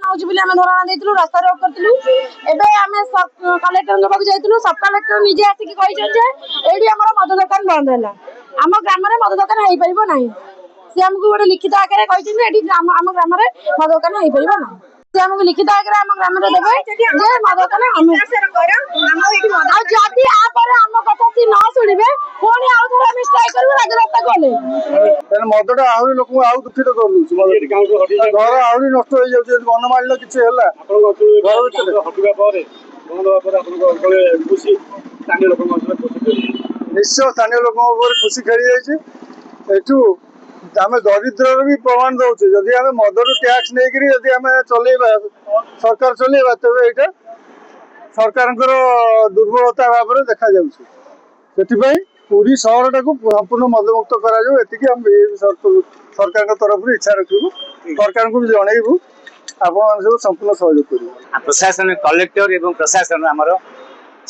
होची बोली आमे धरणा देइतलु रास्ता रोक करतलु एबे आमे कलेक्टर पाक जाइतलु सब कलेक्टर निजे आसी कहि जे एडी हमर मद दुकान बंद होला आम ग्राम रे मद दुकान हेइ परिबो नाही से हमकु गोटे लिखित आकारे कहि जे एडी आम ग्राम रे मद दुकान हेइ परिबो ना से हमकु लिखित आकारे आम ग्राम रे देबे जे मद दुकान हम आ जदी आ पर हम कथा सी न सुनिबे कोनी आउ थरा हम स्ट्राइक करबो राज रास्ता कोले तेन मदटा आहुरी लोक आउ दुखित करलु घर आहुरी नष्ट हो जाउछ वन मारल किछि हला घर हटिबा पारे बंद होबा पारे आपन अकले खुशी स्थानीय लोक खुशी निश्चय स्थानीय लोक खुशी खेली जाइए एठू आम दरिद्र भी प्रमाण दौचे जदि आम मदर टैक्स नहीं जदि आम चलेबा सरकार चलेबा तेज यहाँ सरकार दुर्बलता भाव में देखा जाए पूरी सहर टाक संपूर्ण मदमुक्त सरकार तरफ इच्छा रखू सरकार को भी जनइबू आप संपूर्ण सहयोग कर प्रशासन कलेक्टर एवं प्रशासन आमर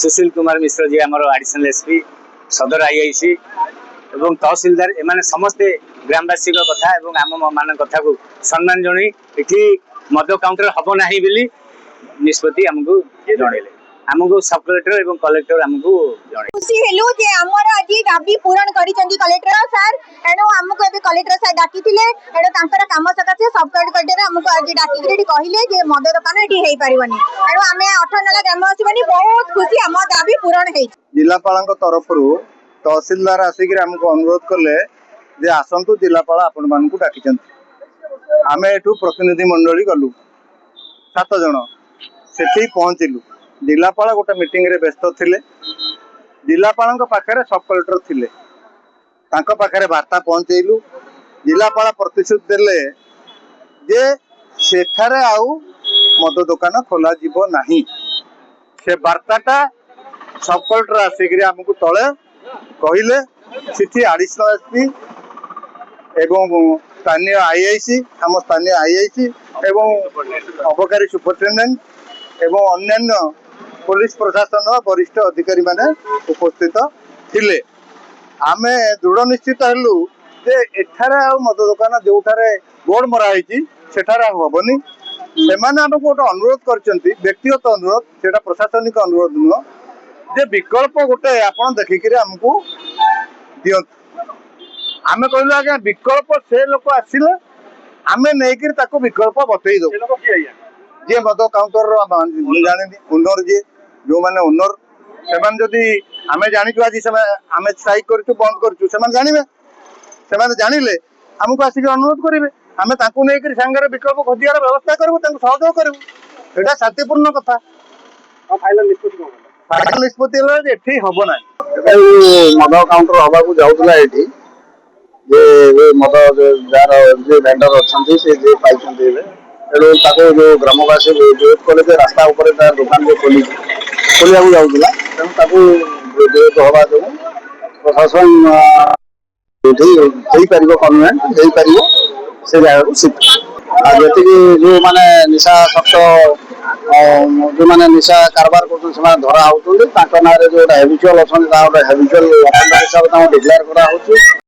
सुशील कुमार मिश्र जी आमर एडिशनल एसपी सदर आईआईसी एवं तहसीलदार एमाने समस्ते ग्रामवासी कथा एवं आम मान कथा को सम्मान जन ये मद काउंटर हम ना बोली निष्पत्ति आमको जनइले आमको सब कलेक्टर एवं कलेक्टर आमको जने खुशी हेलु जे हमर आज दाबी पूरण करिसेंती कलेक्टर सर एनो हमको एबे कलेक्टर सर डाकिथिले एडो तांकर काम सकासे सब कलेक्टर हमको आज डाकी रे कहिले जे मद दुकान एठी हेइ परिबनी एडो हमें 18 नला ग्रामवासी बनी बहुत खुशी हम दाबी पूरण हेइ जिलापाल तरफ तहसीलदार आसिक हमको अनुरोध कले जे आसतु जिलापाल आपण मानक डाकी आम एठू प्रतिनिधि मंडली गलु 7 जन से पहुँचलु जिलापाल गोटे मीटिंग रे व्यस्त थिले जिलापाल पाखे सब कलेक्टर थिले तांको पाखे वार्ता पहुँचेलु जिलापाल प्रतिश्रुति देले जे सेठारे आउ मद दुकान खोला जीवो नाही से वार्ताटा सब कलेक्टर आसिक हमको तले कहले सिटी एडिशनल एसपी एवं स्थानीय आईआईसी आम स्थानीय आईआईसी एवं अबकारी सुपरिटेडेंट एवं अन्यान्य पुलिस प्रशासन वरिष्ठ अधिकारी माने उपस्थित थिले आमे दृढ़ निश्चित हेलु जे एठारे आ मद दुकान जो बोर्ड मराई सेठारे हेबनी से आमको गोटे अनुरोध करछंती व्यक्तिगत अनुरोध सेटा प्रशासनिक अनुरोध नुह जे विकल्प गोटे आपन देखिक आमको दियंतु आमे कहलु आज्ञा विकल्प से लोक आसिले आमे नैकिर ताको विकल्प बतई दो जे मद काउंटर जानी ओनर जे जो माने ओनर सेमान जदि आमे जानिचु आज आमे स्ट्राइक करछु बंद करछु सेमान जानिबे सेमान जानिले हमको आसिक अनुरोध करिवे आमे ताको नैकिर संगे विकल्प खोजियार व्यवस्था करबो ताको सहयोग करबो एटा शांतिपूर्ण कथा फाइनल निष्पत्ति ले एठी हबो ना मद काउंटर हवा को जाउतला एठी जे मद जार जे वेंडर अछंती से जे पाइछंती एडो ताको जो ग्रामवासी जो कले जे रास्ता ऊपर ता दुकान जे खोलिया को जाउतला तेन ताको जे हवा जो प्रशासन एठी हेई परिबो कन्वेंट हेई परिबो से जाय को सिट आ जति जो माने निशा सक्त जो माने निशा कारबार कर धरा होती ना जो हैबिचुअल अच्छा हैबिचुअल हिसाब से डिक्लेयर करा